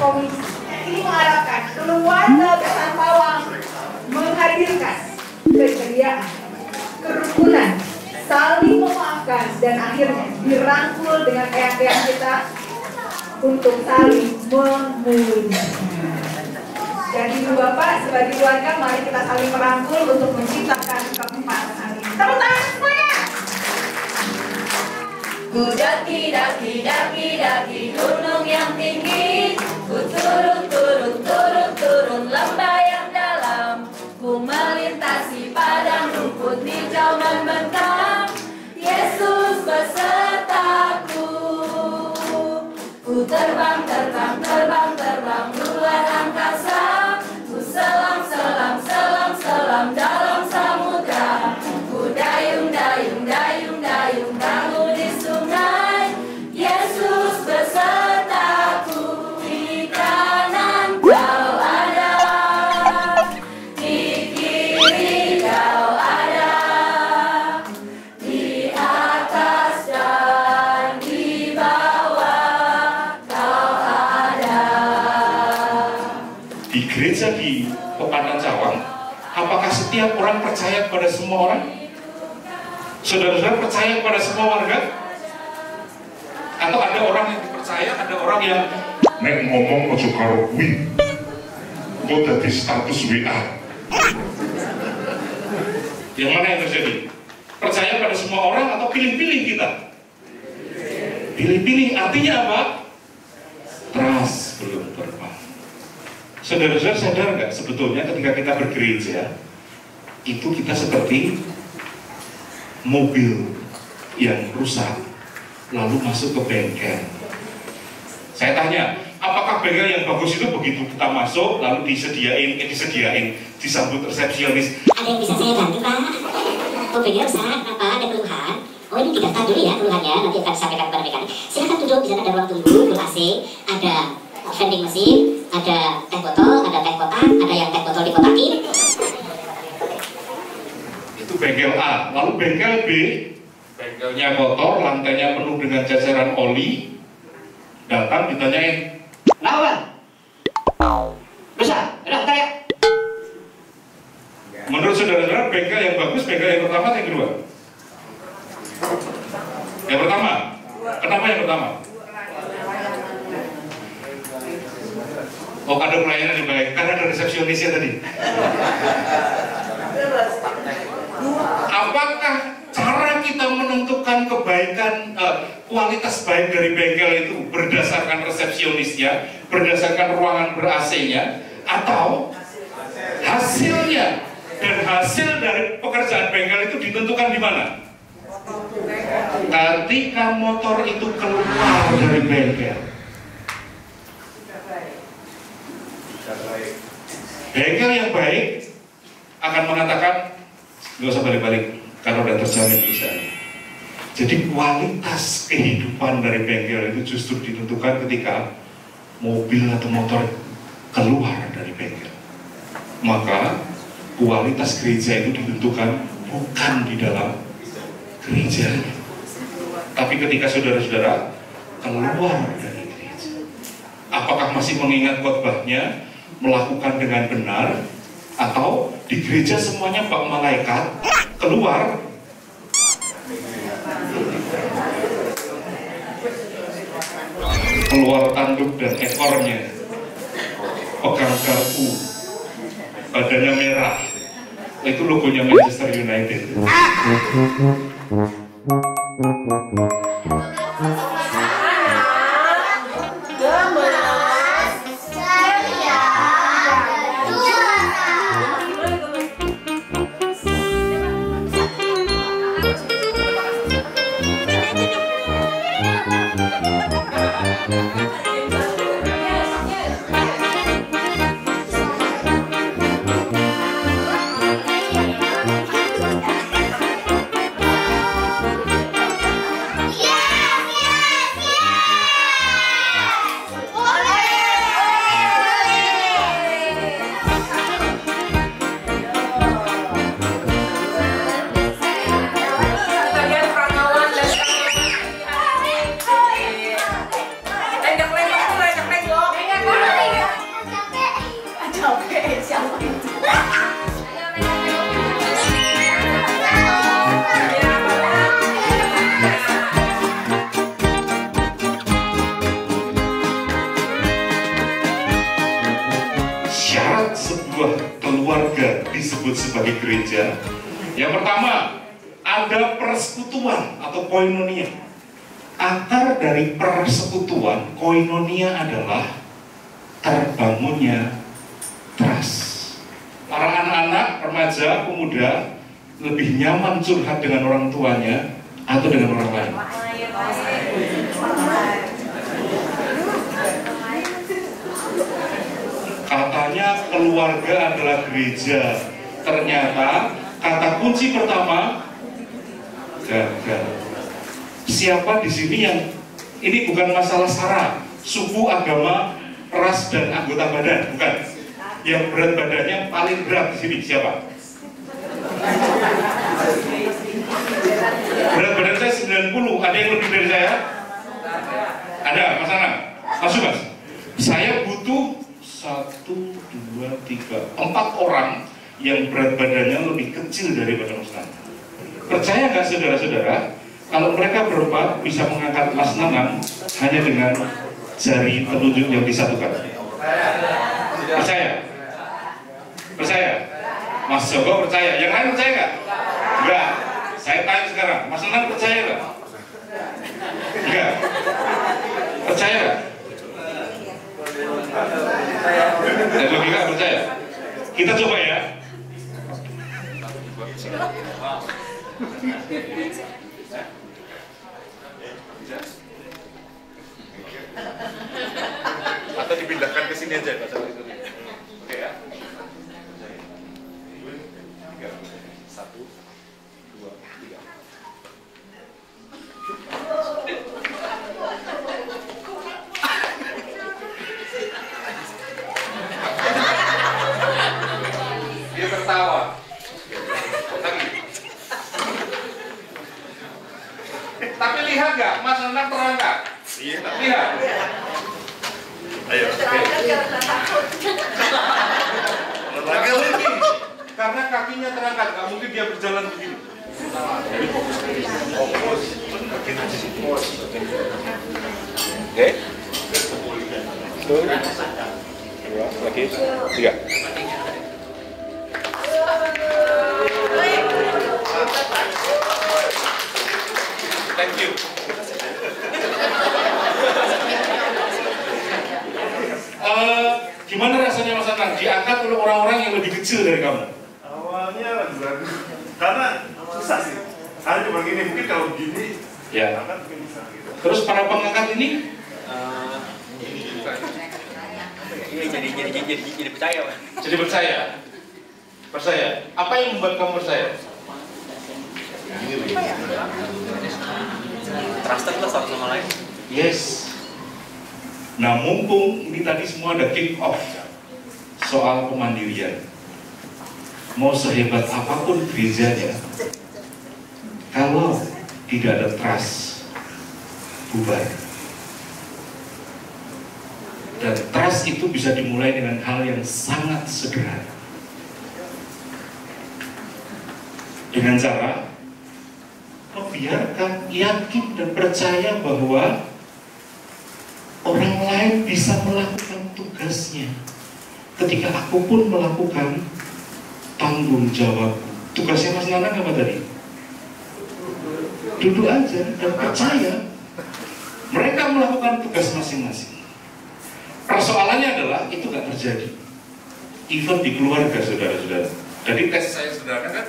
komisi. Ini mengharapkan keluarga Besar Pawang menghadirkan keceriaan, kerukunan, saling memaafkan, dan akhirnya dirangkul dengan eyang-eyang kita untuk saling memulihkan. Jadi Ibu Bapak sebagai keluarga, mari kita saling merangkul untuk menciptakan keempatan hari ini. Tepuk tangan semuanya. Ku daki gunung yang tinggi, ku turun lembah yang dalam, ku melintasi padang rumput hijau membentang. Yesus besertaku, ku terbang luar angkasa, ku selam dalam samudra, ku dayung kamu di sungai. Yesus besertaku, di kanan kau ada, di kiri kau ada, di atas dan di bawah kau ada. Di gereja di Pepatang Cawang, apakah setiap orang percaya kepada semua orang? Saudara-saudara percaya kepada semua warga? Atau ada orang yang dipercaya, ada orang yang nek ngomong ojo karo kuwi, kok dadi status WA? Yang mana yang terjadi? Percaya pada semua orang atau pilih-pilih kita? Pilih-pilih artinya apa? Trust belum terbangun. Saudara-saudara sadar nggak sebetulnya ketika kita bergereja itu kita seperti mobil yang rusak lalu masuk ke bengkel. Saya tanya, apakah bengkel yang bagus itu begitu kita masuk lalu disediain disambut resepsionis? Ada yang bisa saya bantu Pak? Oh bengkel rusak, kenapa? Ada keluhan? Oh ini didaftar dulu ya keluhannya, nanti akan disampaikan kepada mekanik. Silakan duduk, di sana ada ruang tunggu, AC, ada vending mesin, ada teh botol, ada teh kotak, ada yang teh botol dikotakin. Itu bengkel A. Lalu bengkel B, bengkelnya kotor, lantainya penuh dengan ceceran oli. Datang ditanyain, lawan besar, udah tanya. menurut saudara-saudara bengkel yang bagus, bengkel yang pertama atau yang kedua? Yang pertama. Kenapa yang pertama? Oh, ada pelayanan yang baik, karena ada resepsionisnya tadi. Apakah cara kita menentukan kebaikan, kualitas baik dari bengkel itu berdasarkan resepsionisnya, berdasarkan ruangan ber-AC-nya, atau hasilnya? Dan hasil dari pekerjaan bengkel itu ditentukan di mana? Ketika motor itu keluar dari bengkel. Bengkel yang baik akan mengatakan nggak usah balik-balik kalau udah terjamin perusahaan. Jadi kualitas kehidupan dari bengkel itu justru ditentukan ketika mobil atau motor keluar dari bengkel. Maka kualitas gereja itu ditentukan bukan di dalam gereja, tapi ketika saudara-saudara keluar dari gereja. Apakah masih mengingat khotbahnya, melakukan dengan benar, atau di gereja semuanya bak malaikat, keluar tanduk dan ekornya, pegang garpu, badannya merah, itu logonya Manchester United. sebagai gereja. Yang pertama, ada persekutuan atau koinonia. Akar dari persekutuan, koinonia adalah terbangunnya trust. Para anak-anak, remaja, pemuda lebih nyaman curhat dengan orang tuanya atau dengan orang lain. Katanya keluarga adalah gereja. Ternyata kata kunci pertama gagal. Siapa di sini yang ini bukan masalah sara, suku, agama, ras dan anggota badan, bukan. Yang berat badannya paling berat di sini siapa? Berat badan saya 90, ada yang lebih dari saya? Ada, Mas Anang? Masuk Mas? Saya butuh 1, 2, 3, 4 orang yang berat badannya lebih kecil daripada Mas Nanang. Percaya nggak saudara-saudara, kalau mereka berempat bisa mengangkat Mas Nanang hanya dengan jari telunjuk yang disatukan? Percaya? Percaya? Mas Joko percaya? Yang lain percaya nggak? Enggak. Saya tanya sekarang, Mas Nanang percaya nggak? Enggak. Percaya nggak? Dan logika percaya? Kita coba ya. Atau dipindahkan ke sini aja Pak. Oke ya. 1, 2, 3. Dia tertawa. Tapi lihat nggak, Mas Nanang terangkat. Iya. Lihat. Ayo. Lagi lagi. Karena kakinya terangkat, nggak mungkin dia berjalan begini. Jadi fokus. Makin aja sih. Oke. 1, 2, lagi 3. Thank you. Gimana rasanya Mas Anang diangkat oleh orang-orang yang lebih kecil dari kamu? Awalnya ragu-ragu, karena susah sih. Hanya cuma gini, mungkin kalau begini, Ya. angkat mungkin bisa gitu. Terus para pengangkat ini? Jadi percaya, Pak. Jadi percaya. Percaya. Apa yang membuat kamu percaya? Trusted lah satu sama lain. Yes. Nah, mumpung ini tadi semua ada kick off soal kemandirian. Mau sehebat apapun gerejanya, kalau tidak ada trust, bubar. Dan trust itu bisa dimulai dengan hal yang sangat sederhana. Dengan cara membiarkan, yakin dan percaya bahwa orang lain bisa melakukan tugasnya ketika aku pun melakukan tanggung jawabku. Tugasnya Mas Nanang apa tadi? Duduk aja dan percaya mereka melakukan tugas masing-masing. Persoalannya adalah itu nggak terjadi, even di keluarga saudara-saudara. Jadi tes saya saudara kan,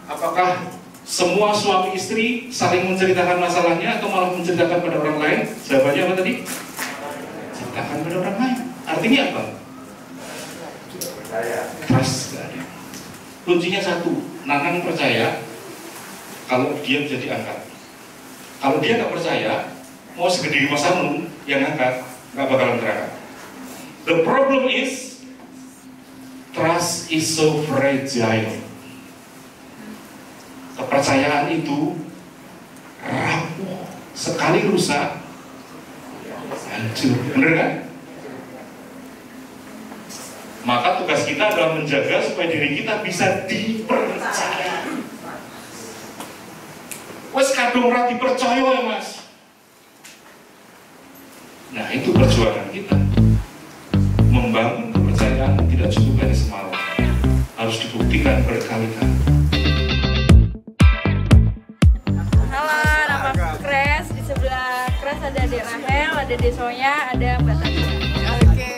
apakah semua suami istri saling menceritakan masalahnya atau malah menceritakan pada orang lain? Jawabannya apa tadi? Ceritakan pada orang lain. Artinya apa? Trust gak ada. Kuncinya satu, Nanang percaya kalau dia bisa diangkat. Kalau dia nggak percaya, mau segede Mas Anung yang angkat, nggak bakalan terangkat. The problem is trust is so fragile. Kepercayaan itu rapuh, sekali rusak hancur, bener kan? Maka tugas kita adalah menjaga supaya diri kita bisa dipercaya. Wes kadung ora dipercaya ya Mas. Nah itu perjuangan kita. Membangun kepercayaan tidak cukup hanya semalam, harus harus dibuktikan berkali-kali. Halo, nama aku Kres. Di sebelah Kres ada Dek Rahel, ada Dek Sonya, ada Mbak Tati. Oke.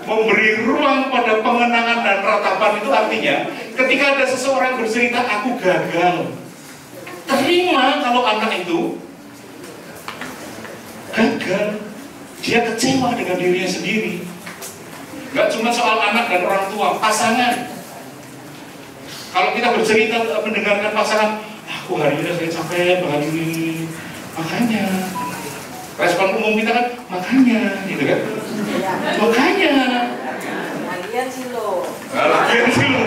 Memberi ruang pada pengenangan dan ratapan itu artinya ketika ada seseorang bercerita aku gagal, terima kalau anak itu gagal, dia kecewa dengan dirinya sendiri. Gak cuma soal anak dan orang tua, pasangan. Kalau kita bercerita mendengarkan pasangan, aku hari ini saya capek hari ini, makanya respon umum kita kan makanya, gitu kan? Makanya. Lagian sih lo. Lagian sih lo.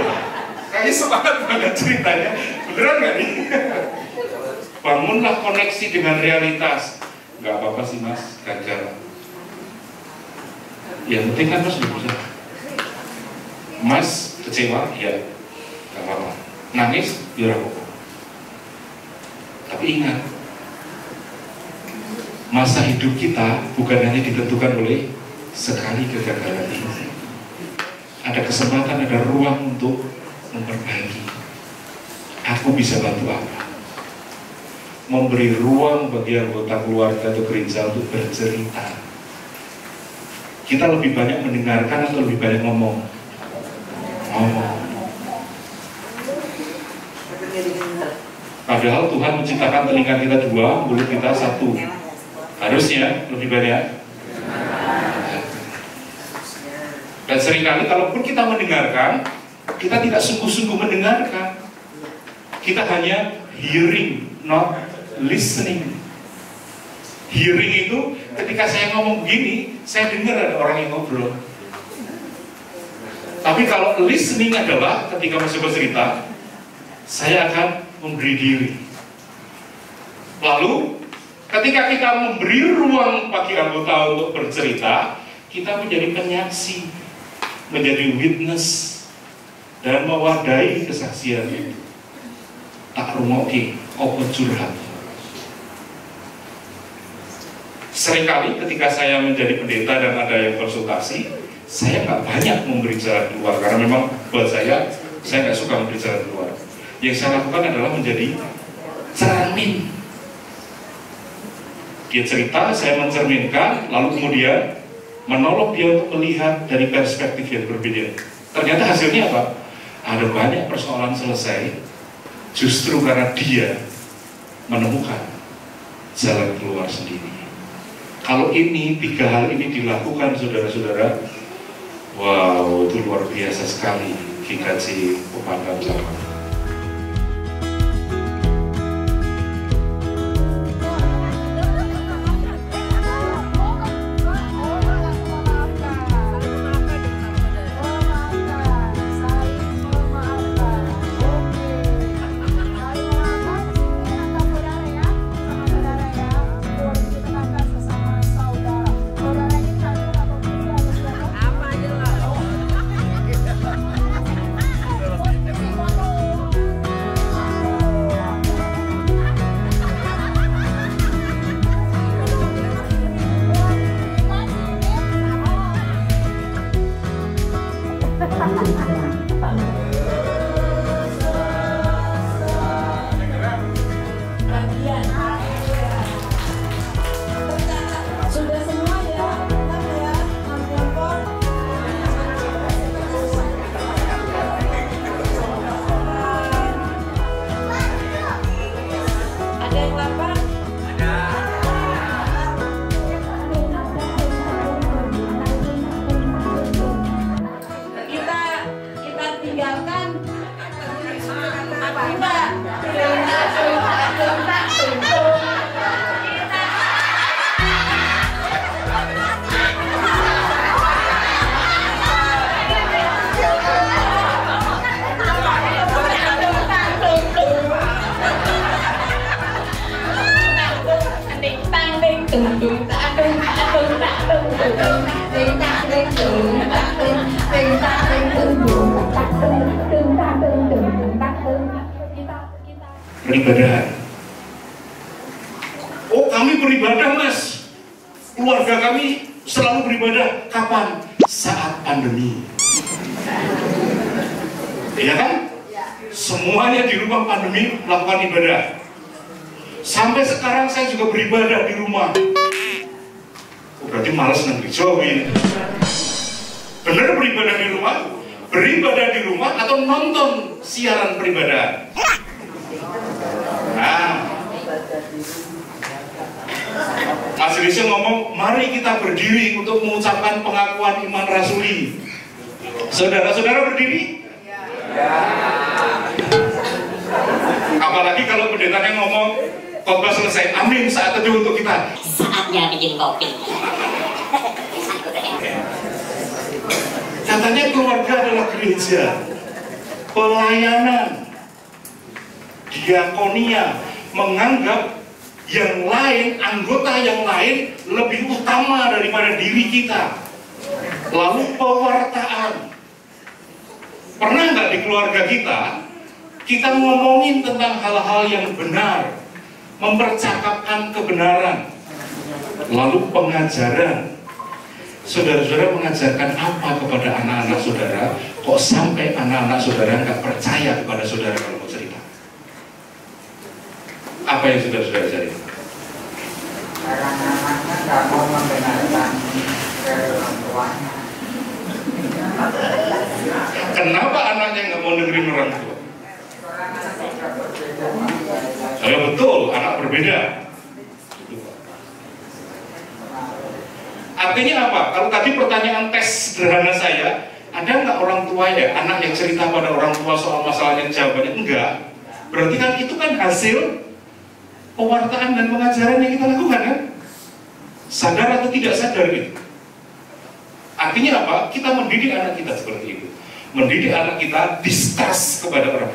Kayaknya semangat banget ceritanya. Beneran nggak nih? Bangunlah koneksi dengan realitas. Nggak apa-apa sih mas, gagal. Yang penting kan mas bisa. Mas kecewa, ya nggak apa-apa. Nangis, biar apa-apa. Tapi ingat, masa hidup kita bukan hanya ditentukan oleh sekali kegagalan ini. Ada kesempatan, ada ruang untuk memperbaiki. Aku bisa bantu apa? Memberi ruang bagi anggota keluarga atau gereja untuk bercerita. Kita lebih banyak mendengarkan atau lebih banyak ngomong? Ngomong. Padahal Tuhan menciptakan telinga kita dua, mulut kita satu. Harusnya lebih banyak. Dan seringkali kalaupun kita mendengarkan, kita tidak sungguh-sungguh mendengarkan. Kita hanya hearing, not listening. Hearing itu ketika saya ngomong begini, saya dengar ada orang yang ngobrol. Tapi kalau listening adalah ketika masih bercerita, saya akan memberi diri. Lalu ketika kita memberi ruang bagi anggota untuk bercerita, kita menjadi penyaksi, menjadi witness, dan mewadai kesaksian itu. Tak rumoki, opo curhat. Seringkali ketika saya menjadi pendeta dan ada yang konsultasi, saya nggak banyak memberi jalan keluar karena memang buat saya nggak suka memberi jalan keluar. Yang saya lakukan adalah menjadi cermin. Dia cerita, saya mencerminkan, lalu kemudian menolong dia untuk melihat dari perspektif yang berbeda. Ternyata hasilnya apa? Ada banyak persoalan selesai justru karena dia menemukan jalan keluar sendiri. Kalau ini, 3 hal ini dilakukan saudara-saudara, wow, itu luar biasa sekali GKJ Pemadam Zaman. Peribadahan. Oh, kami beribadah, Mas. Keluarga kami selalu beribadah. Kapan? Saat pandemi. Iya kan? Semuanya di rumah pandemi melakukan ibadah. Sampai sekarang saya juga beribadah di rumah. Oh, berarti malas nang gereja. Bener beribadah di rumah? Beribadah di rumah atau nonton siaran peribadahan? Nah, Mas Rizky ngomong, mari kita berdiri untuk mengucapkan pengakuan iman rasuli. Saudara-saudara berdiri? Ya. Apalagi kalau pendetanya ngomong, khotbah selesai, amin, saat teduh untuk kita. Saatnya bikin kopi. Katanya keluarga adalah gereja, pelayanan, diakonia, menganggap yang lain, anggota yang lain lebih utama daripada diri kita. Lalu pewartaan. Pernah nggak di keluarga kita ngomongin tentang hal-hal yang benar, mempercakapkan kebenaran, lalu pengajaran. Saudara-saudara mengajarkan apa kepada anak-anak saudara, kok sampai anak-anak saudara nggak percaya kepada saudara kalau mau cerita? Apa yang saudara-saudara cari? Karena anaknya nggak mau membenarkan orang tuanya. Kenapa anaknya nggak mau dengerin orang tua? Ya betul, anak berbeda. Artinya apa? Kalau tadi pertanyaan tes sederhana saya, ada nggak orang tua ya, anak yang cerita pada orang tua soal masalahnya, jawabannya enggak. Berarti kan itu kan hasil pewartaan dan pengajaran yang kita lakukan kan? Sadar atau tidak sadar gitu. Artinya apa? Kita mendidik anak kita seperti itu. Mendidik anak kita distrust kepada orang.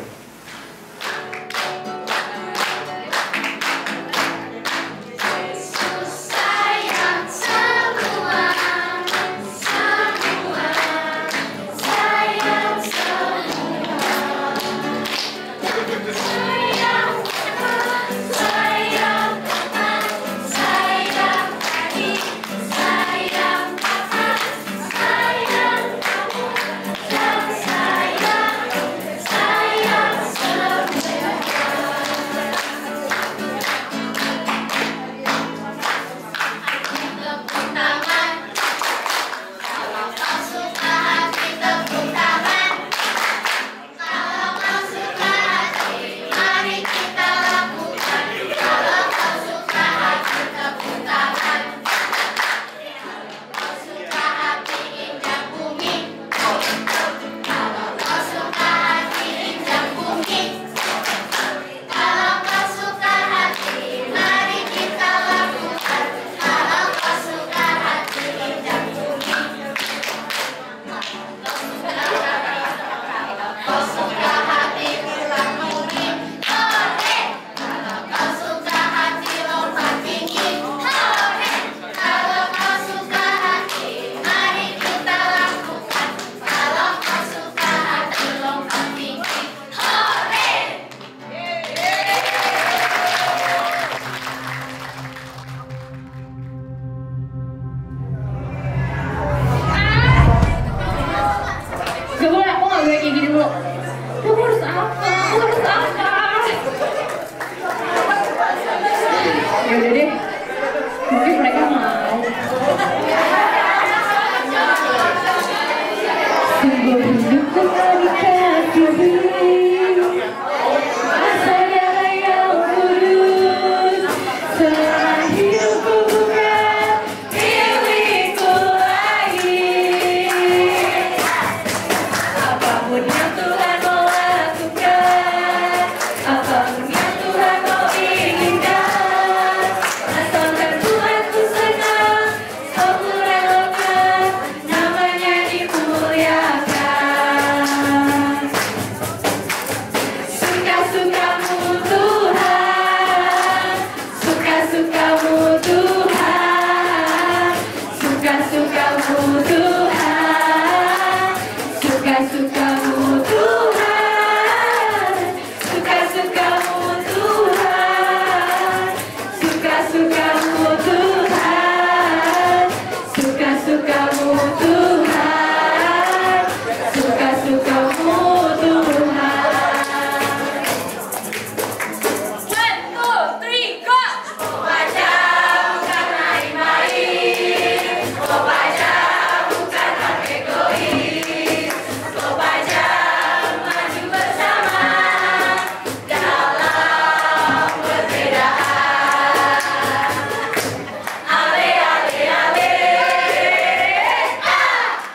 suka-sukamu Tuhan, suka-sukamu Tuhan, suka-sukamu Tuhan, suka-sukamu Tuhan, suka-sukamu Tuhan, suka-sukamu Tuhan. 1, 2, 3, go! Baca bukan main-main, baca bukan hal egois, baca maju bersama dalam perbedaan. Ale ale ale,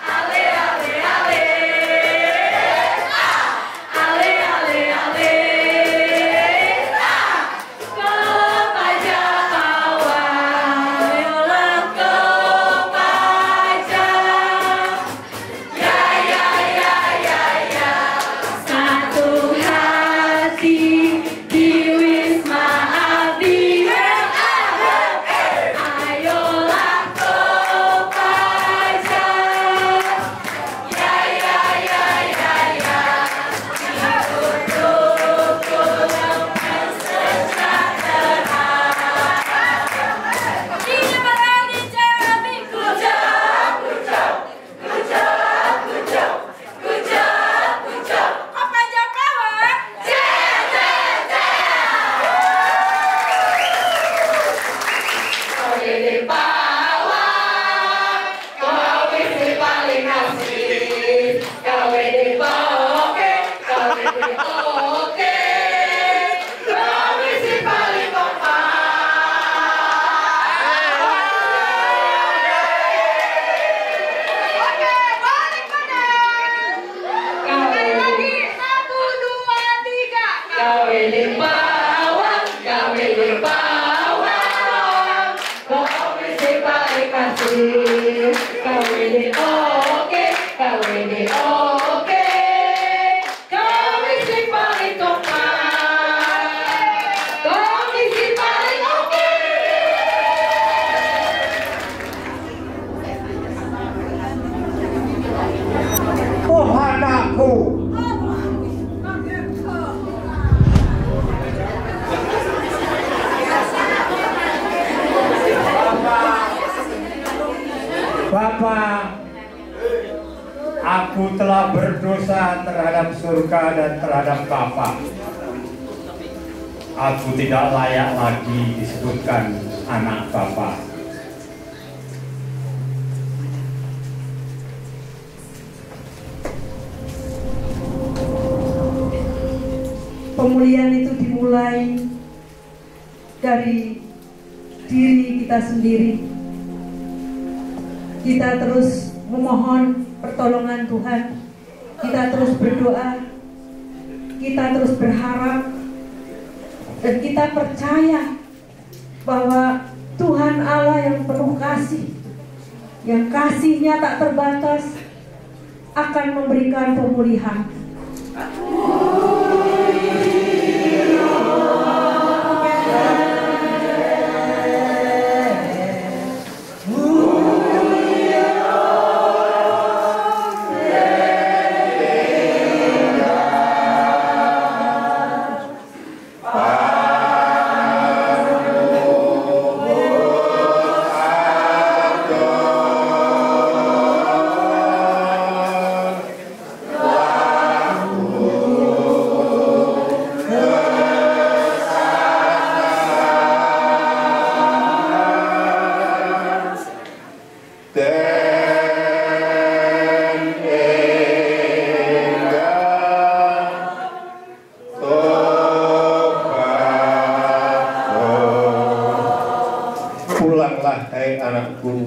ale ale ale, ale ale ale. Kopaja kawan, ayolah Kopaja. Ya ya ya ya ya, satu hati di Wisma Atlet. Ayolah Kopaja. Ya ya ya ya ya, untuk golongan sejahtera. Di depan lagi Jambi, kucap, kucap, kucap, kucap, kucap, kucap. Kopaja kawan, jaya, jaya, jaya. Kau jadi pahlawan, kau ini paling asik. Kau ini oke, kau ini oke, kau ini paling kompak. Oke, balik badan. Kembali lagi, 1, 2, 3. Kau ini pahlawan, kau ini pahlawan, kau ini paling asik. Kau ini oke, kau ini oke, kau ini paling kompak, kau ini paling oke. Oh anakku, Bapak, aku telah berdosa terhadap surga dan terhadap Bapak. Aku tidak layak lagi disebutkan anak Bapak. Pemulihan itu dimulai dari diri kita sendiri. Kita terus memohon pertolongan Tuhan, kita terus berdoa, kita terus berharap, dan kita percaya bahwa Tuhan Allah yang penuh kasih, yang kasih-Nya tak terbatas, akan memberikan pemulihan. Pulanglah, hai anakku.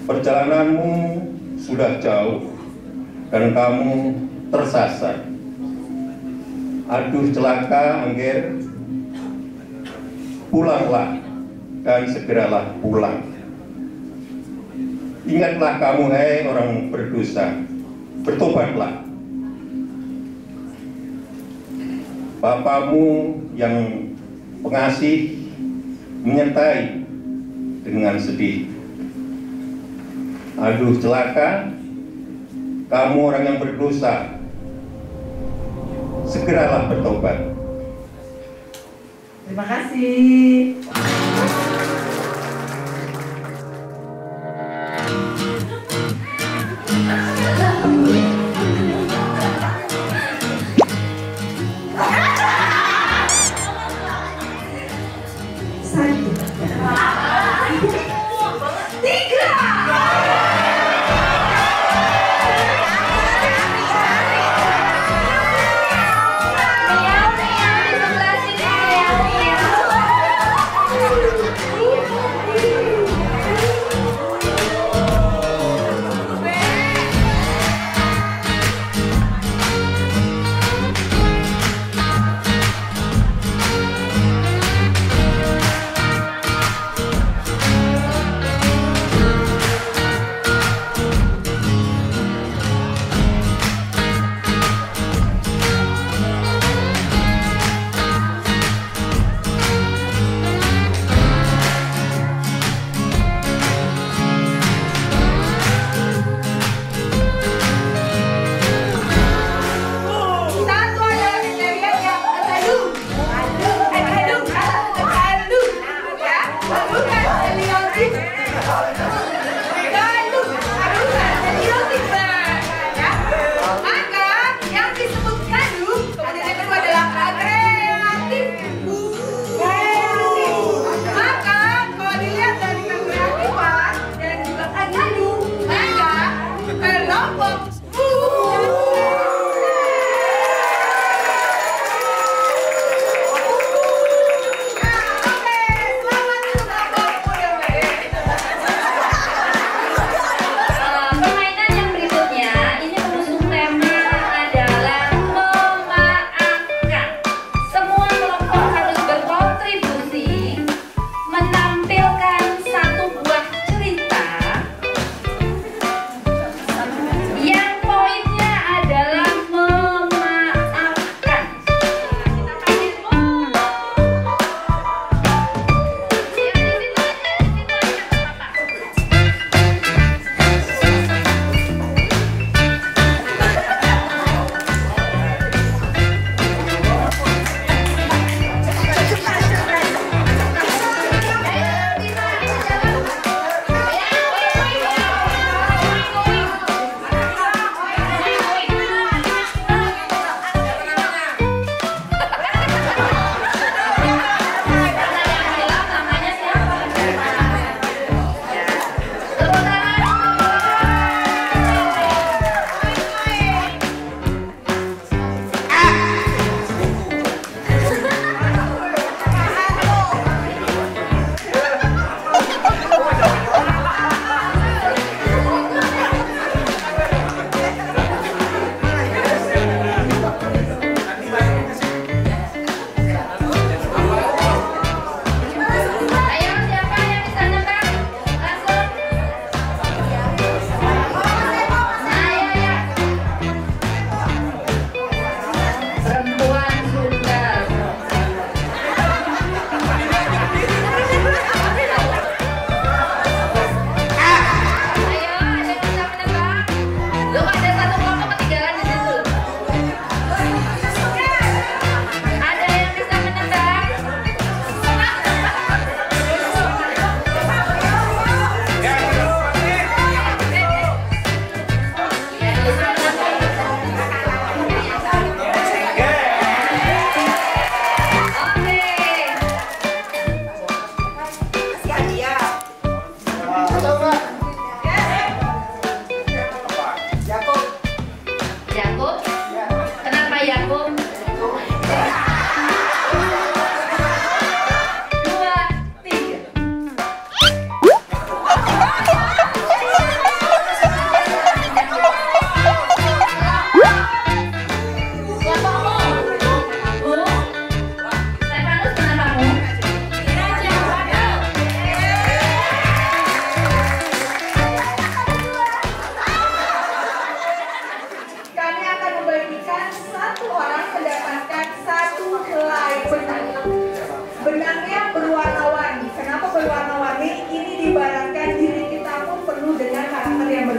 Perjalananmu sudah jauh dan kamu tersasar. Aduh celaka, Angger. Pulanglah dan segeralah pulang. Ingatlah kamu, hai orang berdosa, bertobatlah. Bapamu yang pengasih menyertai dengan sedih Aduh celaka, kamu orang yang berdosa, segeralah bertobat. Terima kasih.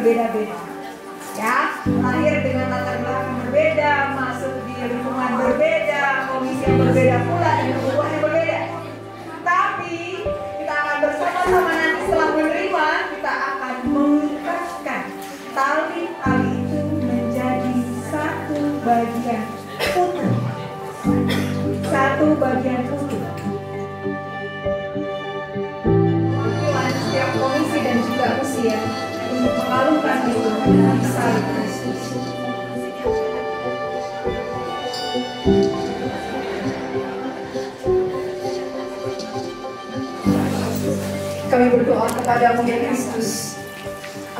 berbeda-beda. Ya, lahir dengan latar belakang berbeda, masuk di lingkungan berbeda, komisi yang berbeda pula, dan kebutuhan yang berbeda. Tapi kita akan bersama-sama nanti setelah menerima, kita akan mengikatkan tali-tali itu menjadi satu bagian utuh. Satu bagian utuh. Wakilan setiap komisi dan juga usia untuk mengalungkan itu di salib Kristus. Kami berdoa kepadamu ya Kristus.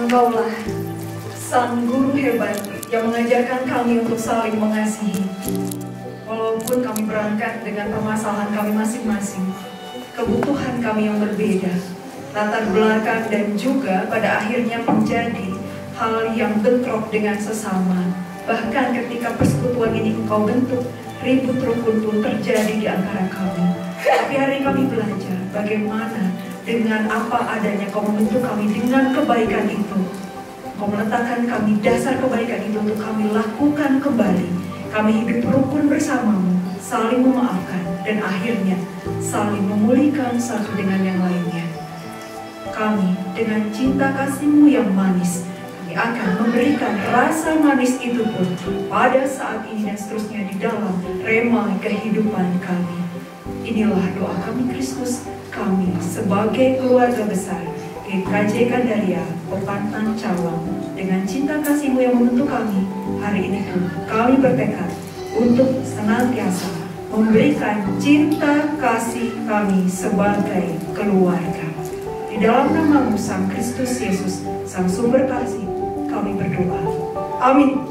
Engkaulah sang guru hebat yang mengajarkan kami untuk saling mengasihi. Walaupun kami berangkat dengan permasalahan kami masing-masing, kebutuhan kami yang berbeda, latar belakang dan juga pada akhirnya menjadi hal yang bentrok dengan sesama. Bahkan ketika persekutuan ini engkau bentuk, ribut rukun pun terjadi di antara kami. Tapi hari kami belajar bagaimana dengan apa adanya kau membentuk kami dengan kebaikan itu. Kau meletakkan kami dasar kebaikan itu untuk kami lakukan kembali. Kami hidup rukun bersamamu, saling memaafkan, dan akhirnya saling memulihkan satu dengan yang lainnya. Kami dengan cinta kasih-Mu yang manis, kami akan memberikan rasa manis itu pun pada saat ini dan seterusnya di dalam rema kehidupan kami. Inilah doa kami Kristus, kami sebagai keluarga besar GKJ Gandaria Pepantang Cawang, dengan cinta kasih-Mu yang membentuk kami. Hari ini pun kami bertekad untuk senantiasa memberikan cinta kasih kami sebagai keluarga. Di dalam nama-Mu Sang Kristus Yesus, Sang Sumber Kasih, kami berdoa. Amin.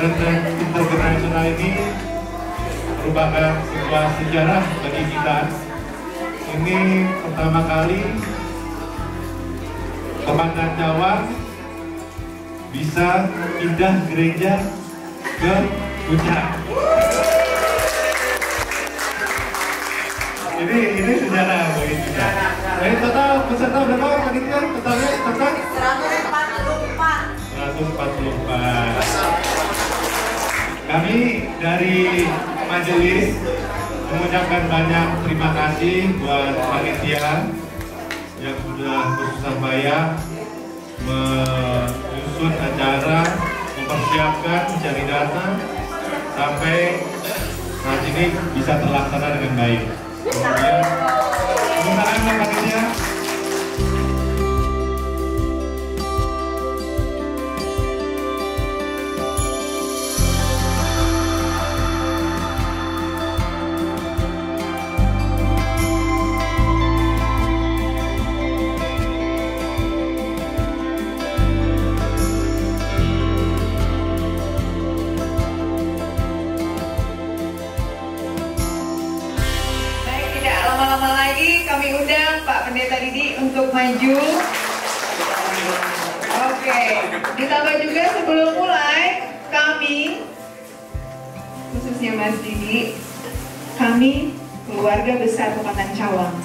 Retret intergenerasional ini merupakan sebuah sejarah bagi kita. Ini pertama kali Pepantang Cawang bisa pindah gereja ke Puncak. Ini sejarah bagi kita. Jadi total peserta berapa panitia? Totalnya total 144. Kami dari majelis mengucapkan banyak terima kasih buat panitia yang sudah bersusah payah menyusun acara, mempersiapkan, mencari data sampai saat ini bisa terlaksana dengan baik. Kemudian, tepuk tangan buat panitia. Kami undang Pak Pendeta Didi untuk maju. Oke, ditambah juga sebelum mulai kami, khususnya Mas Didi, kami keluarga besar Pepantang Cawang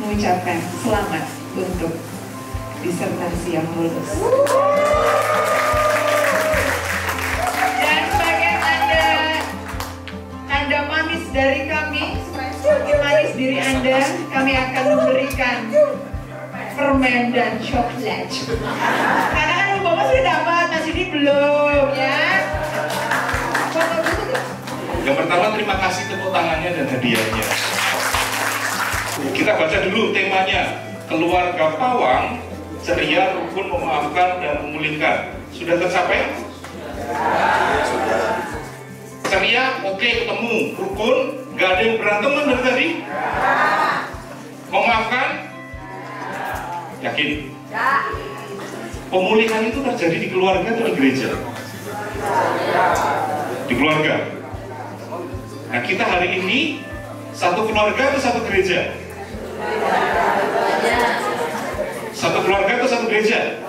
mengucapkan selamat untuk disertasi yang lulus. Dan sebagai tanda manis dari kami, sebagai manis diri Anda, kami akan memberikan permen dan coklat. Karena kan Bapak sudah dapat, Mas Didi belum, ya. Yang pertama, terima kasih tepuk tangannya dan hadiahnya. Kita baca dulu temanya. Keluarga Pawang, ceria, rukun, memaafkan, dan memulihkan. Sudah tercapai? Ceria, oke, ketemu. Rukun, gak ada yang berantem kan dari tadi? Memaafkan? Yakin? Pemulihan itu terjadi di keluarga atau di gereja? Di keluarga. Nah, kita hari ini satu keluarga atau satu gereja? Satu keluarga atau satu gereja?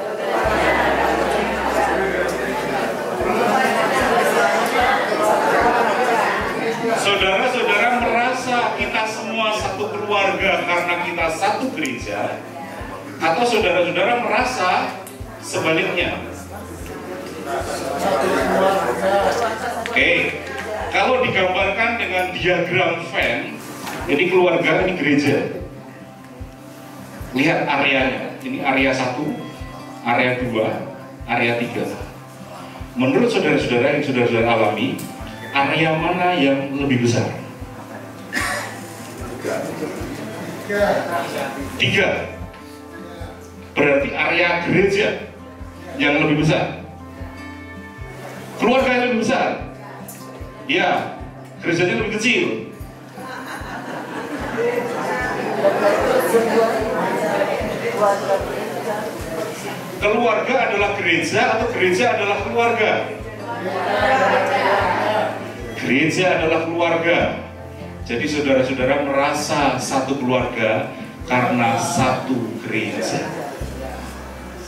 karena kita satu gereja, atau saudara-saudara merasa sebaliknya? Oke, kalau digambarkan dengan diagram Venn, ini keluarga, ini gereja. Lihat areanya, ini area 1, area 2, area 3. Menurut saudara-saudara yang saudara-saudara alami, area mana yang lebih besar? 3. Berarti area gereja yang lebih besar. Keluarga yang lebih besar. Ya, gerejanya lebih kecil. Keluarga adalah gereja atau gereja adalah keluarga? Gereja adalah keluarga. Jadi saudara-saudara merasa satu keluarga karena satu gereja.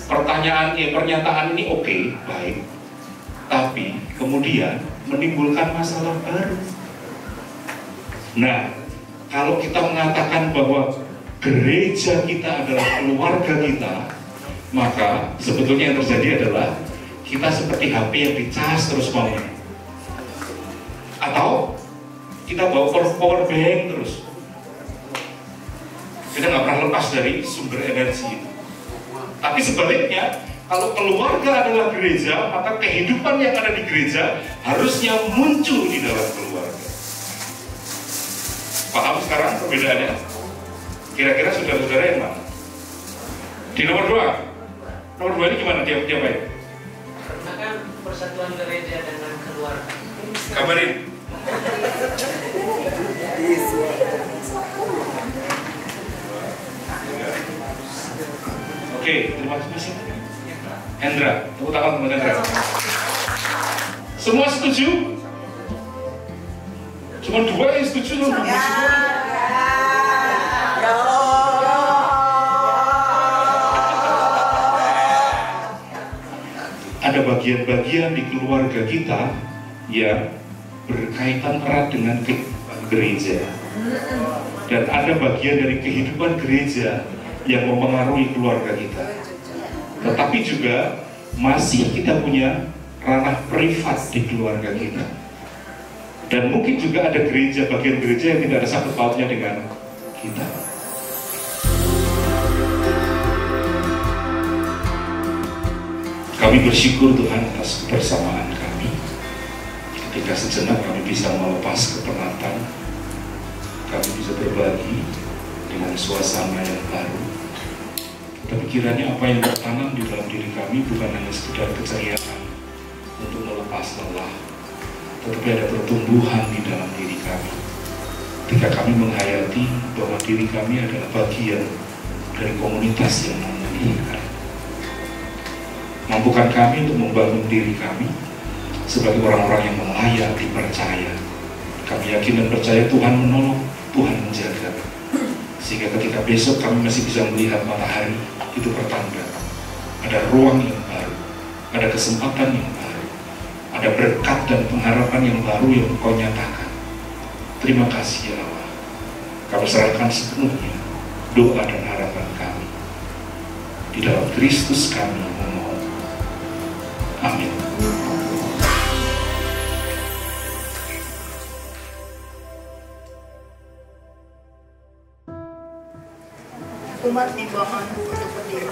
Pernyataan ini oke, baik. Tapi kemudian menimbulkan masalah baru. Nah, kalau kita mengatakan bahwa gereja kita adalah keluarga kita, maka sebetulnya yang terjadi adalah kita seperti HP yang dicas terus maunya. Atau kita bawa power bank terus. Kita nggak pernah lepas dari sumber energi itu. Tapi sebaliknya, kalau keluarga adalah gereja, maka kehidupan yang ada di gereja harusnya muncul di dalam keluarga. Paham sekarang perbedaannya? Kira-kira saudara-saudara yang mana? Di nomor 2. Nomor 2 ini gimana dia baik? Karena kan persatuan gereja dengan keluarga. Kabarin. Oke, terima kasih. Hendra, tepuk tangan untuk Hendra. Semua setuju? Cuma 2 yang setuju loh. Ada bagian-bagian di keluarga kita yang berkaitan erat dengan kehidupan gereja, dan ada bagian dari kehidupan gereja yang mempengaruhi keluarga kita. Tetapi juga masih kita punya ranah privat di keluarga kita. Dan mungkin juga ada gereja, bagian gereja yang tidak ada sangkut pautnya dengan kita. Kami bersyukur Tuhan atas kebersamaan kami. Ketika sejenak kami bisa melepas kepenatan, kami bisa berbagi dengan suasana yang baru. Tapi kiranya apa yang tertanam di dalam diri kami bukan hanya sekedar keceriaan untuk melepas lelah, tetapi ada pertumbuhan di dalam diri kami. Ketika kami menghayati bahwa diri kami adalah bagian dari komunitas yang memulihkan. Mampukan kami untuk membangun diri kami sebagai orang-orang yang layak dipercaya. Kami yakin dan percaya Tuhan menolong, Tuhan menjaga. Sehingga ketika besok kami masih bisa melihat matahari, itu pertanda ada ruang yang baru, ada kesempatan yang baru, ada berkat dan pengharapan yang baru yang Engkau nyatakan. Terima kasih ya Allah. Kami serahkan sepenuhnya doa dan harapan kami. Di dalam Kristus kami memohon. Amin. Umat dimohon untuk berdiri.